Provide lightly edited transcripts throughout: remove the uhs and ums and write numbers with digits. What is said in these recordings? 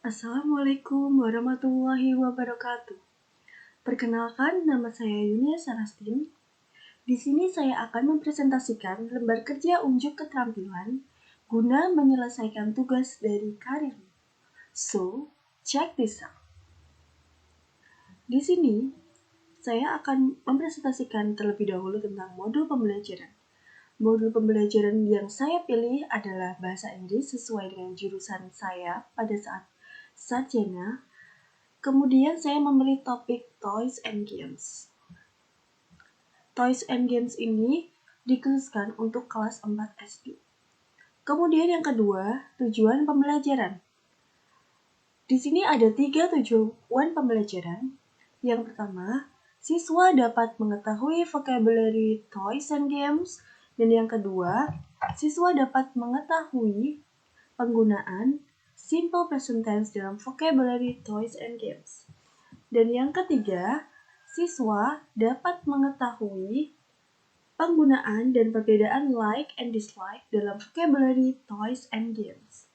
Assalamualaikum warahmatullahi wabarakatuh. Perkenalkan, nama saya Yunia Sarastin. Di sini saya akan mempresentasikan lembar kerja unjuk keterampilan guna menyelesaikan tugas dari karir. So, check this out. Di sini, saya akan mempresentasikan terlebih dahulu tentang modul pembelajaran. Modul pembelajaran yang saya pilih adalah bahasa Inggris sesuai dengan jurusan saya pada saat sarjana. Kemudian saya memilih topik Toys and Games. Toys and Games ini dikhususkan untuk kelas 4 SD. Kemudian yang kedua, tujuan pembelajaran. Di sini ada 3 tujuan pembelajaran. Yang pertama, siswa dapat mengetahui vocabulary Toys and Games. Dan yang kedua, siswa dapat mengetahui penggunaan simple present tense dalam vocabulary Toys and Games. Dan yang ketiga, siswa dapat mengetahui penggunaan dan perbedaan like and dislike dalam vocabulary Toys and Games.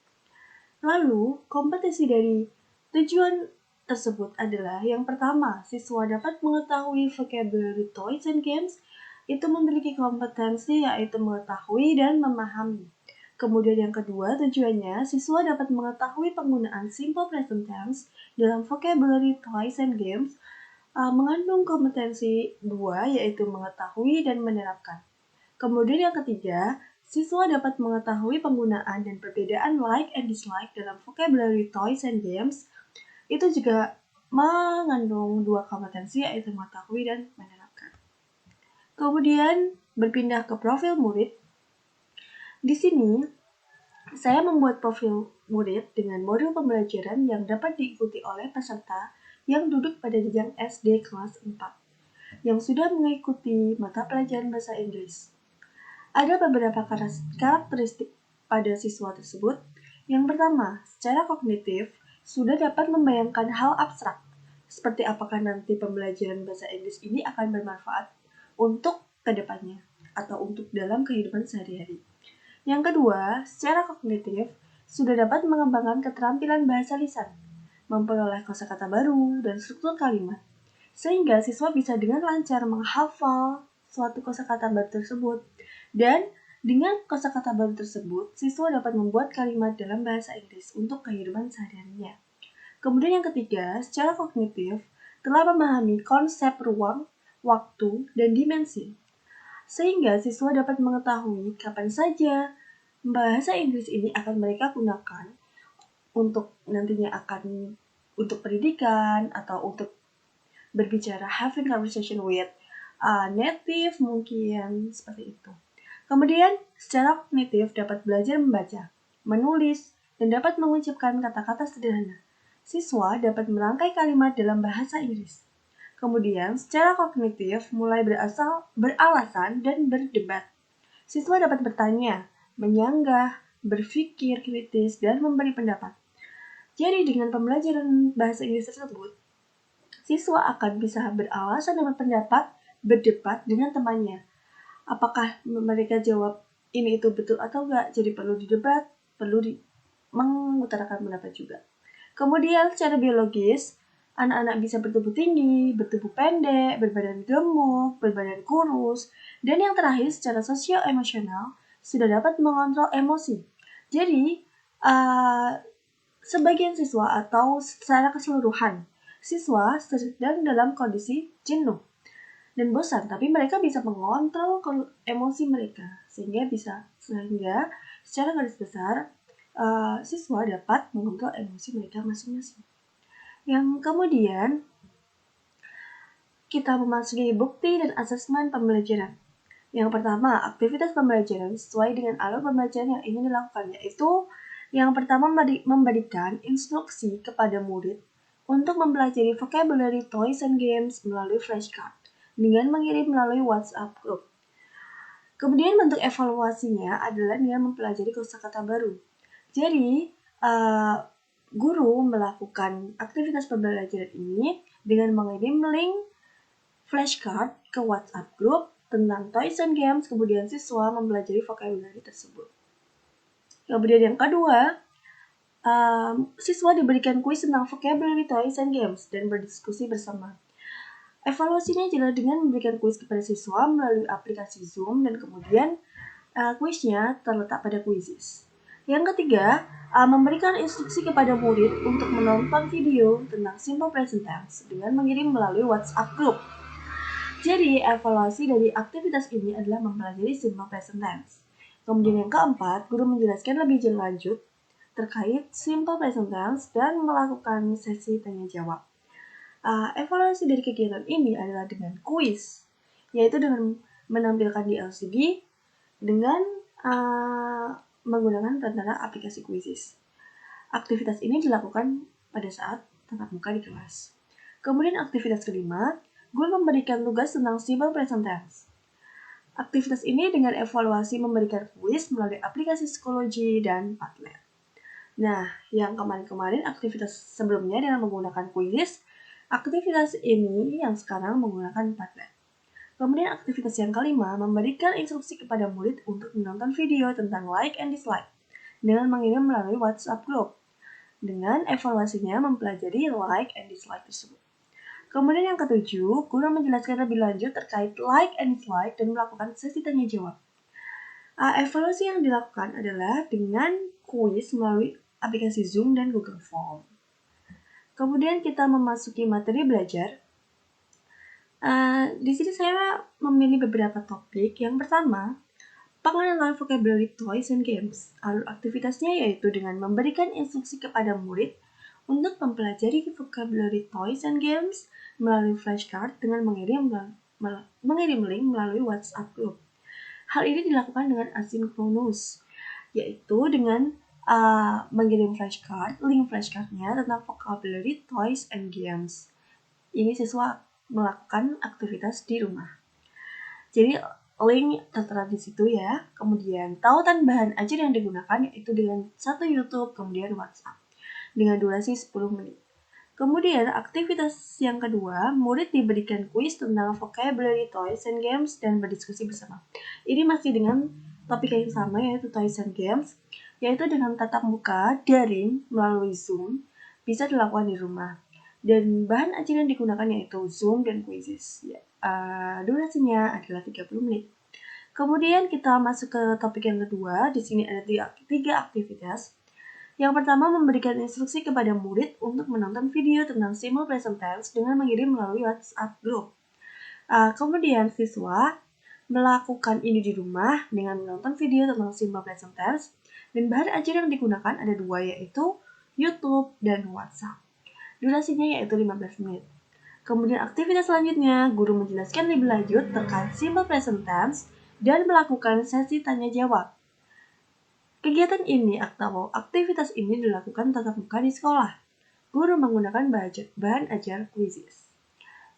Lalu, kompetisi dari tujuan tersebut adalah yang pertama, siswa dapat mengetahui vocabulary Toys and Games itu memiliki kompetensi yaitu mengetahui dan memahami. Kemudian yang kedua, tujuannya siswa dapat mengetahui penggunaan simple present tense dalam vocabulary Toys and Games mengandung kompetensi 2 yaitu mengetahui dan menerapkan. Kemudian yang ketiga, siswa dapat mengetahui penggunaan dan perbedaan like and dislike dalam vocabulary Toys and Games. Itu juga mengandung 2 kompetensi yaitu mengetahui dan menerapkan. Kemudian berpindah ke profil murid. Di sini saya membuat profil murid dengan modul pembelajaran yang dapat diikuti oleh peserta yang duduk pada jenjang SD kelas 4 yang sudah mengikuti mata pelajaran bahasa Inggris. Ada beberapa karakteristik pada siswa tersebut. Yang pertama, secara kognitif sudah dapat membayangkan hal abstrak, seperti apakah nanti pembelajaran bahasa Inggris ini akan bermanfaat untuk kedepannya atau untuk dalam kehidupan sehari-hari. Yang kedua, secara kognitif sudah dapat mengembangkan keterampilan bahasa lisan, memperoleh kosakata baru dan struktur kalimat, sehingga siswa bisa dengan lancar menghafal suatu kosakata baru tersebut. Dan dengan kosakata baru tersebut, siswa dapat membuat kalimat dalam bahasa Inggris untuk kehidupan sehari-harinya. Kemudian yang ketiga, secara kognitif telah memahami konsep ruang, waktu, dan dimensi, sehingga siswa dapat mengetahui kapan saja bahasa Inggris ini akan mereka gunakan untuk nantinya akan untuk pendidikan atau untuk berbicara, having conversation with native mungkin seperti itu. Kemudian secara kognitif dapat belajar membaca, menulis, dan dapat mengucapkan kata-kata sederhana. Siswa dapat merangkai kalimat dalam bahasa Inggris. Kemudian secara kognitif mulai beralasan dan berdebat. Siswa dapat bertanya, menyanggah, berpikir kritis, dan memberi pendapat. Jadi dengan pembelajaran bahasa Inggris tersebut, siswa akan bisa beralasan dan berpendapat, berdebat dengan temannya. Apakah mereka jawab ini itu betul atau enggak, jadi perlu didebat, perlu mengutarakan pendapat juga. Kemudian secara biologis, anak-anak bisa bertubuh tinggi, bertubuh pendek, berbadan gemuk, berbadan kurus, dan yang terakhir secara sosio-emosional sudah dapat mengontrol emosi. Jadi, sebagian siswa atau secara keseluruhan, siswa sedang dalam kondisi jenuh dan bosan, tapi mereka bisa mengontrol emosi mereka sehingga secara garis besar siswa dapat mengontrol emosi mereka masing-masing. Yang kemudian kita memasuki bukti dan asesmen pembelajaran. Yang pertama, aktivitas pembelajaran sesuai dengan alur pembelajaran yang ingin dilakukan, yaitu yang pertama memberikan instruksi kepada murid untuk mempelajari vocabulary Toys and Games melalui flashcard dengan mengirim melalui WhatsApp group. Kemudian bentuk evaluasinya adalah dengan mempelajari kosakata baru. Jadi, guru melakukan aktivitas pembelajaran ini dengan mengirim link flashcard ke WhatsApp group tentang Toys and Games, kemudian siswa mempelajari vocabulary tersebut. Kemudian yang kedua, Siswa diberikan kuis tentang vocabulary, toys, and games dan berdiskusi bersama. Evaluasinya adalah dengan memberikan kuis kepada siswa melalui aplikasi Zoom dan kemudian kuisnya terletak pada Quizizz. Yang ketiga, memberikan instruksi kepada murid untuk menonton video tentang simple present tense dengan mengirim melalui WhatsApp group. Jadi, evaluasi dari aktivitas ini adalah mempelajari simple present tense. Kemudian yang keempat, guru menjelaskan lebih lanjut terkait simple present tense dan melakukan sesi tanya jawab. Evaluasi dari kegiatan ini adalah dengan kuis, yaitu dengan menampilkan di LCD dengan menggunakan perantara aplikasi Quizizz. Aktivitas ini dilakukan pada saat tatap muka di kelas. Kemudian aktivitas kelima, guru memberikan tugas tentang simple present tense. Aktivitas ini dengan evaluasi memberikan kuis melalui aplikasi psikologi dan Padlet. Nah, yang kemarin-kemarin aktivitas sebelumnya dengan menggunakan Quizizz, aktivitas ini yang sekarang menggunakan Padlet. Kemudian aktivitas yang kelima, memberikan instruksi kepada murid untuk menonton video tentang like and dislike dengan mengirim melalui WhatsApp group. Dengan evaluasinya mempelajari like and dislike tersebut. Kemudian yang ketujuh, guru menjelaskan lebih lanjut terkait like and dislike dan melakukan sesi tanya jawab. Evaluasi yang dilakukan adalah dengan kuis melalui aplikasi Zoom dan Google Form. Kemudian kita memasuki materi belajar. Di sini saya memilih beberapa topik. Yang pertama, pengenalan vocabulary toys and games. Alur aktivitasnya yaitu dengan memberikan instruksi kepada murid untuk mempelajari vocabulary toys and games melalui flashcard dengan mengirim link melalui WhatsApp group. Hal ini dilakukan dengan asinkronus, yaitu dengan mengirim flashcard, link flashcardnya tentang vocabulary toys and games. Ini siswa melakukan aktivitas di rumah. Jadi link tertera di situ ya. Kemudian tautan bahan ajar yang digunakan yaitu dengan satu YouTube, kemudian WhatsApp dengan durasi 10 menit. Kemudian aktivitas yang kedua, murid diberikan kuis tentang vocabulary toys and games dan berdiskusi bersama. Ini masih dengan topik yang sama yaitu toys and games, yaitu dengan tatap muka daring melalui Zoom bisa dilakukan di rumah. Dan bahan ajar yang digunakan yaitu Zoom dan Quizizz. Durasinya adalah 30 menit. Kemudian kita masuk ke topik yang kedua. Di sini ada tiga aktivitas. Yang pertama, memberikan instruksi kepada murid untuk menonton video tentang simple present tense dengan mengirim melalui WhatsApp group. Kemudian siswa melakukan ini di rumah dengan menonton video tentang simple present tense. Dan bahan ajar yang digunakan ada dua, yaitu YouTube dan WhatsApp. Durasinya yaitu 15 menit. Kemudian aktivitas selanjutnya, guru menjelaskan lebih lanjut terkait simple present tense dan melakukan sesi tanya jawab. Kegiatan ini atau aktivitas ini dilakukan tatap muka di sekolah. Guru menggunakan bahan ajar Quizizz.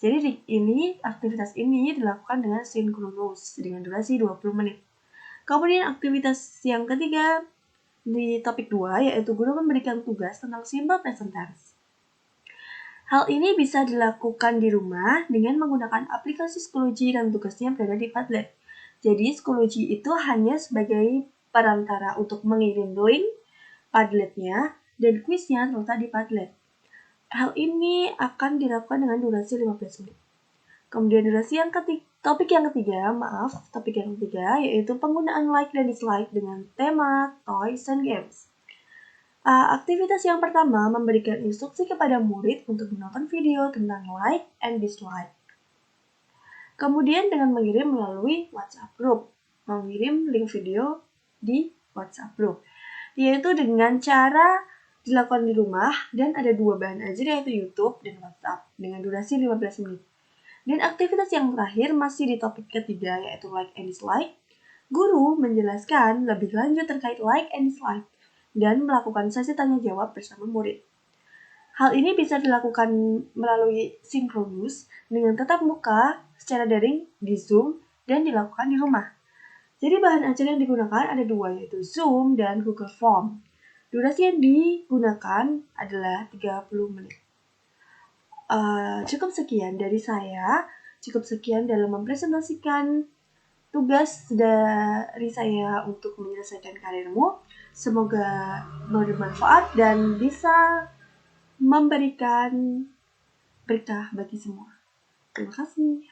Jadi aktivitas ini dilakukan dengan sinkronus dengan durasi 20 menit. Kemudian aktivitas yang ketiga di topik 2 yaitu guru memberikan tugas tentang simple present tense. Hal ini bisa dilakukan di rumah dengan menggunakan aplikasi psikologi dan tugasnya berada di Padlet. Jadi psikologi itu hanya sebagai perantara untuk mengirim link Padletnya dan kuisnya terletak di Padlet. Hal ini akan dilakukan dengan durasi 15 menit. Kemudian topik yang ketiga yaitu penggunaan like dan dislike dengan tema toys and games. Aktivitas yang pertama memberikan instruksi kepada murid untuk menonton video tentang like and dislike. Kemudian dengan mengirim melalui WhatsApp group, mengirim link video di WhatsApp group, yaitu dengan cara dilakukan di rumah dan ada dua bahan ajar yaitu YouTube dan WhatsApp dengan durasi 15 menit. Dan aktivitas yang terakhir masih di topik ketiga yaitu like and dislike. Guru menjelaskan lebih lanjut terkait like and dislike dan melakukan sesi tanya jawab bersama murid. Hal ini bisa dilakukan melalui sinkronus dengan tatap muka secara daring di Zoom dan dilakukan di rumah. Jadi bahan ajar yang digunakan ada dua yaitu Zoom dan Google Form. Durasi yang digunakan adalah 30 menit. Cukup sekian dari saya. Cukup sekian dalam mempresentasikan tugas dari saya untuk menyelesaikan karirmu. Semoga bermanfaat dan bisa memberikan berkah bagi semua. Terima kasih.